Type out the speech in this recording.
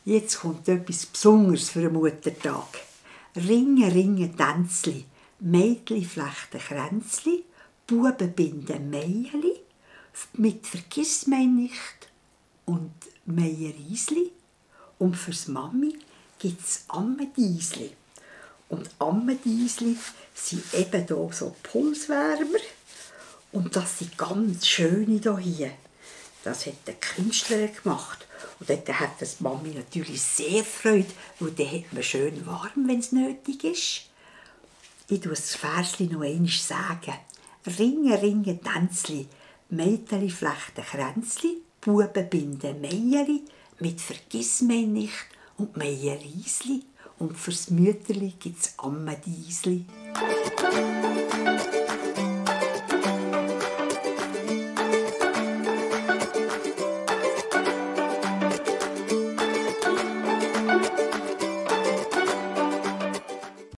Jetzt kommt etwas Besonderes für den Muttertag. Ringe, ringe Tänzli, Mädli flechten Kränzli, Buben binden Meierli, mit Vergissmeinnicht und Meierisli. Und fürs Mami gibt's Ammediesli. Und Ammediesli sind eben hier so Pulswärmer. Und das sind ganz schöne hier. Das hat der Künstler gemacht. Und dort hat das Mami natürlich sehr Freude, weil dann hat man schön warm, wenn es nötig ist. Ich sage das Versli noch einmal sagen. Ringe, ringe Tänzli, Mädeli flechten Kränzli, Buben binden Meierli, mit Vergissmeinnicht und Meierisli. Und fürs Mütterli gibt's Ammediesli.